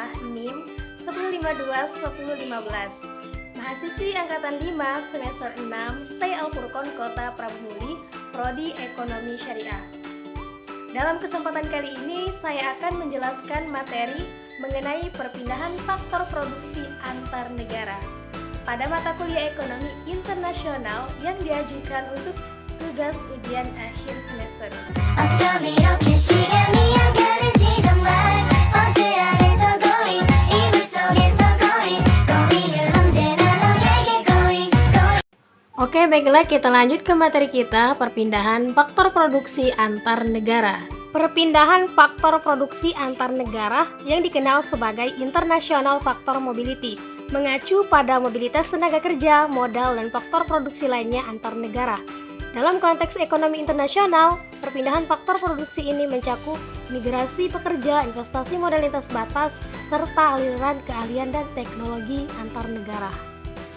adalah NIM 1052-1015. Mahasiswi Angkatan 5 semester 6 Stay Al-Furqon Kota Prabumuli, Prodi Ekonomi Syariah. Dalam kesempatan kali ini, saya akan menjelaskan materi mengenai perpindahan faktor produksi antar negara pada mata kuliah ekonomi internasional yang diajukan untuk tugas ujian akhir semester. Oke, baiklah kita lanjut ke materi kita, perpindahan faktor produksi antar negara. Perpindahan faktor produksi antar negara yang dikenal sebagai International Factor Mobility mengacu pada mobilitas tenaga kerja, modal, dan faktor produksi lainnya antar negara. Dalam konteks ekonomi internasional, perpindahan faktor produksi ini mencakup migrasi pekerja, investasi modal lintas batas, serta aliran keahlian dan teknologi antar negara.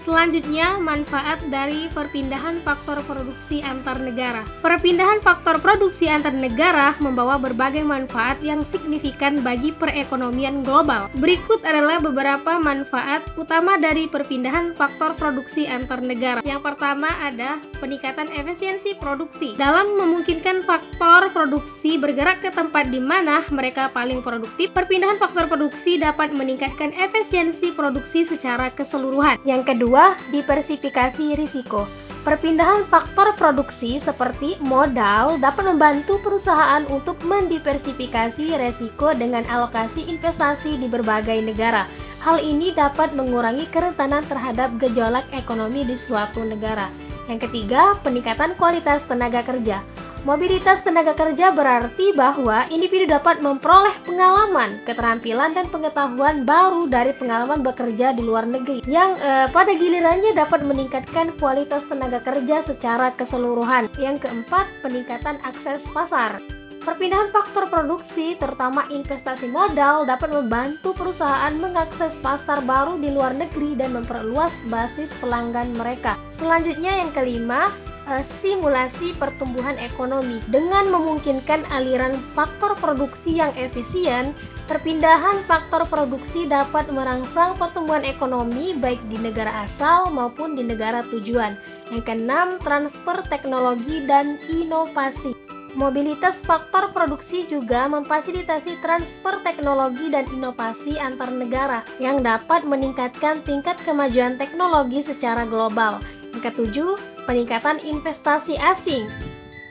Selanjutnya, manfaat dari perpindahan faktor produksi antar negara. Perpindahan faktor produksi antar negara membawa berbagai manfaat yang signifikan bagi perekonomian global. Berikut adalah beberapa manfaat utama dari perpindahan faktor produksi antar negara. Yang pertama ada peningkatan efisiensi produksi. Dalam memungkinkan faktor produksi bergerak ke tempat di mana mereka paling produktif, perpindahan faktor produksi dapat meningkatkan efisiensi produksi secara keseluruhan. Yang kedua, diversifikasi risiko. Perpindahan faktor produksi seperti modal dapat membantu perusahaan untuk mendiversifikasi risiko dengan alokasi investasi di berbagai negara. Hal ini dapat mengurangi kerentanan terhadap gejolak ekonomi di suatu negara. Yang ketiga, peningkatan kualitas tenaga kerja. Mobilitas tenaga kerja berarti bahwa individu dapat memperoleh pengalaman, keterampilan, dan pengetahuan baru dari pengalaman bekerja di luar negeri yang pada gilirannya dapat meningkatkan kualitas tenaga kerja secara keseluruhan. Yang keempat, peningkatan akses pasar. Perpindahan faktor produksi, terutama investasi modal, dapat membantu perusahaan mengakses pasar baru di luar negeri dan memperluas basis pelanggan mereka. Selanjutnya yang kelima, stimulasi pertumbuhan ekonomi. Dengan memungkinkan aliran faktor produksi yang efisien, perpindahan faktor produksi dapat merangsang pertumbuhan ekonomi baik di negara asal maupun di negara tujuan. Yang keenam, transfer teknologi dan inovasi. Mobilitas faktor produksi juga memfasilitasi transfer teknologi dan inovasi antar negara yang dapat meningkatkan tingkat kemajuan teknologi secara global. Yang ketujuh, peningkatan investasi asing.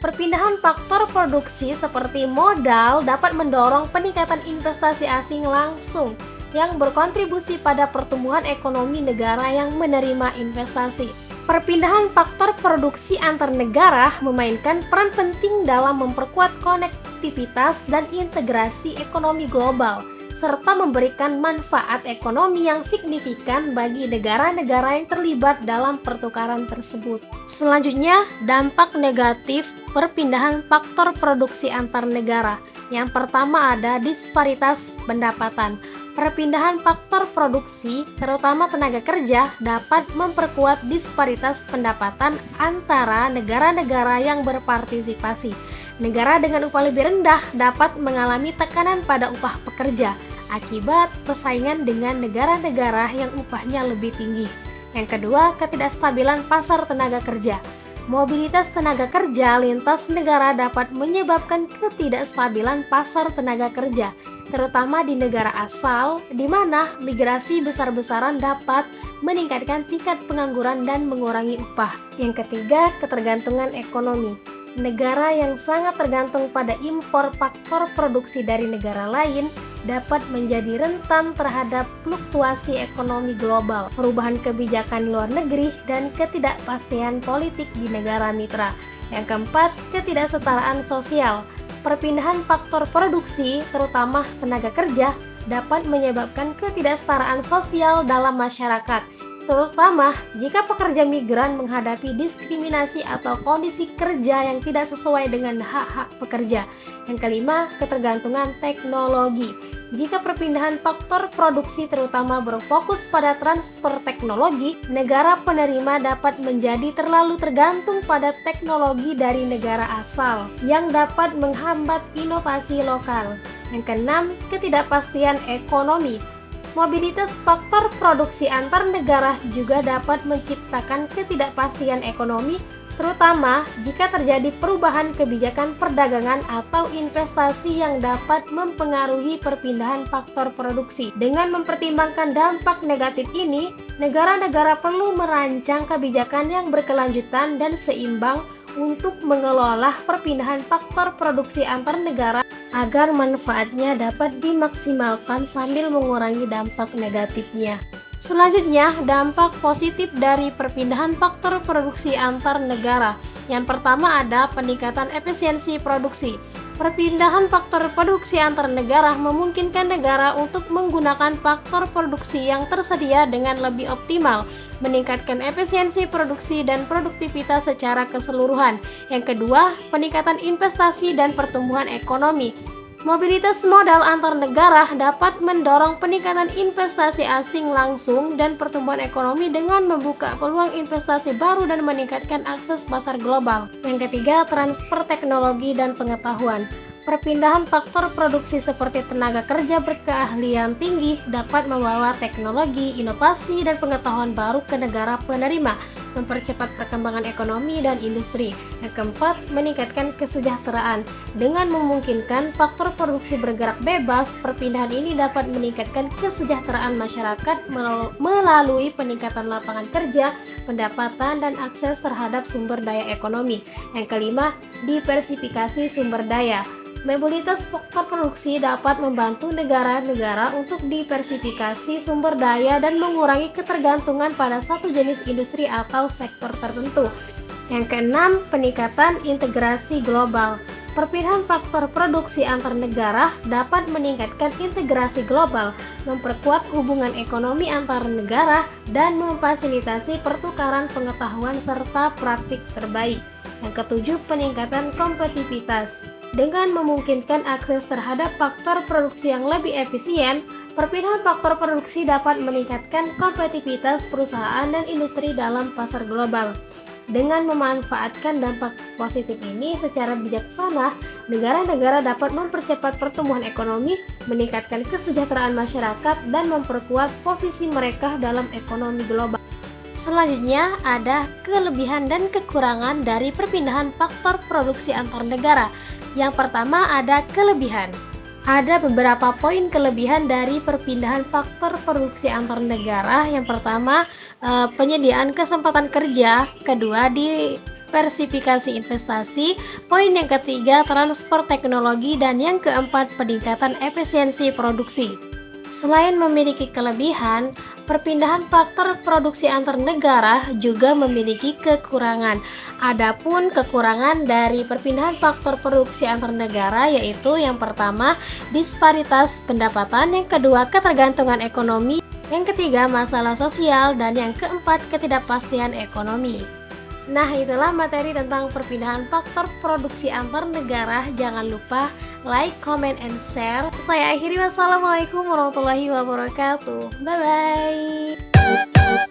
Perpindahan faktor produksi seperti modal dapat mendorong peningkatan investasi asing langsung yang berkontribusi pada pertumbuhan ekonomi negara yang menerima investasi. Perpindahan faktor produksi antar negara memainkan peran penting dalam memperkuat konektivitas dan integrasi ekonomi global, serta memberikan manfaat ekonomi yang signifikan bagi negara-negara yang terlibat dalam pertukaran tersebut. Selanjutnya, dampak negatif perpindahan faktor produksi antar negara. Yang pertama ada disparitas pendapatan. Perpindahan faktor produksi, terutama tenaga kerja, dapat memperkuat disparitas pendapatan antara negara-negara yang berpartisipasi. Negara dengan upah lebih rendah dapat mengalami tekanan pada upah pekerja akibat persaingan dengan negara-negara yang upahnya lebih tinggi. Yang kedua, ketidakstabilan pasar tenaga kerja. Mobilitas tenaga kerja lintas negara dapat menyebabkan ketidakstabilan pasar tenaga kerja, terutama di negara asal, di mana migrasi besar-besaran dapat meningkatkan tingkat pengangguran dan mengurangi upah. Yang ketiga, ketergantungan ekonomi. Negara yang sangat tergantung pada impor faktor produksi dari negara lain dapat menjadi rentan terhadap fluktuasi ekonomi global, perubahan kebijakan luar negeri, dan ketidakpastian politik di negara mitra. Yang keempat, ketidaksetaraan sosial. Perpindahan faktor produksi, terutama tenaga kerja, dapat menyebabkan ketidaksetaraan sosial dalam masyarakat, terutama jika pekerja migran menghadapi diskriminasi atau kondisi kerja yang tidak sesuai dengan hak-hak pekerja. Yang kelima, ketergantungan teknologi. Jika perpindahan faktor produksi terutama berfokus pada transfer teknologi, negara penerima dapat menjadi terlalu tergantung pada teknologi dari negara asal yang dapat menghambat inovasi lokal. Yang keenam, ketidakpastian ekonomi. Mobilitas faktor produksi antar negara juga dapat menciptakan ketidakpastian ekonomi, terutama jika terjadi perubahan kebijakan perdagangan atau investasi yang dapat mempengaruhi perpindahan faktor produksi. Dengan mempertimbangkan dampak negatif ini, negara-negara perlu merancang kebijakan yang berkelanjutan dan seimbang untuk mengelola perpindahan faktor produksi antar negara agar manfaatnya dapat dimaksimalkan sambil mengurangi dampak negatifnya. Selanjutnya, dampak positif dari perpindahan faktor produksi antar negara. Yang pertama ada peningkatan efisiensi produksi. Perpindahan faktor produksi antar negara memungkinkan negara untuk menggunakan faktor produksi yang tersedia dengan lebih optimal, meningkatkan efisiensi produksi dan produktivitas secara keseluruhan. Yang kedua, peningkatan investasi dan pertumbuhan ekonomi. Mobilitas modal antar negara dapat mendorong peningkatan investasi asing langsung dan pertumbuhan ekonomi dengan membuka peluang investasi baru dan meningkatkan akses pasar global. Yang ketiga, transfer teknologi dan pengetahuan. Perpindahan faktor produksi seperti tenaga kerja berkeahlian tinggi dapat membawa teknologi, inovasi, dan pengetahuan baru ke negara penerima, mempercepat perkembangan ekonomi dan industri. Yang keempat, meningkatkan kesejahteraan. Dengan memungkinkan faktor produksi bergerak bebas, perpindahan ini dapat meningkatkan kesejahteraan masyarakat melalui peningkatan lapangan kerja, pendapatan, dan akses terhadap sumber daya ekonomi. Yang kelima, diversifikasi sumber daya. Mobilitas faktor produksi dapat membantu negara-negara untuk diversifikasi sumber daya dan mengurangi ketergantungan pada satu jenis industri atau sektor tertentu. Yang keenam, peningkatan integrasi global. Perpindahan faktor produksi antar negara dapat meningkatkan integrasi global, memperkuat hubungan ekonomi antar negara, dan memfasilitasi pertukaran pengetahuan serta praktik terbaik. Yang ketujuh, peningkatan kompetitivitas. Dengan memungkinkan akses terhadap faktor produksi yang lebih efisien, perpindahan faktor produksi dapat meningkatkan kompetitivitas perusahaan dan industri dalam pasar global. Dengan memanfaatkan dampak positif ini secara bijaksana, negara-negara dapat mempercepat pertumbuhan ekonomi, meningkatkan kesejahteraan masyarakat, dan memperkuat posisi mereka dalam ekonomi global. Selanjutnya, ada kelebihan dan kekurangan dari perpindahan faktor produksi antar negara. Yang pertama ada kelebihan. Ada beberapa poin kelebihan dari perpindahan faktor produksi antar negara. Yang pertama, penyediaan kesempatan kerja. Kedua, diversifikasi investasi. Poin yang ketiga, transfer teknologi. Dan yang keempat, peningkatan efisiensi produksi. Selain memiliki kelebihan, perpindahan faktor produksi antar negara juga memiliki kekurangan. Adapun kekurangan dari perpindahan faktor produksi antar negara yaitu yang pertama, disparitas pendapatan, yang kedua, ketergantungan ekonomi, yang ketiga, masalah sosial, dan yang keempat, ketidakpastian ekonomi. Nah, itulah materi tentang perpindahan faktor produksi antar negara. Jangan lupa like, comment, and share. Saya akhiri, wassalamualaikum warahmatullahi wabarakatuh. Bye-bye.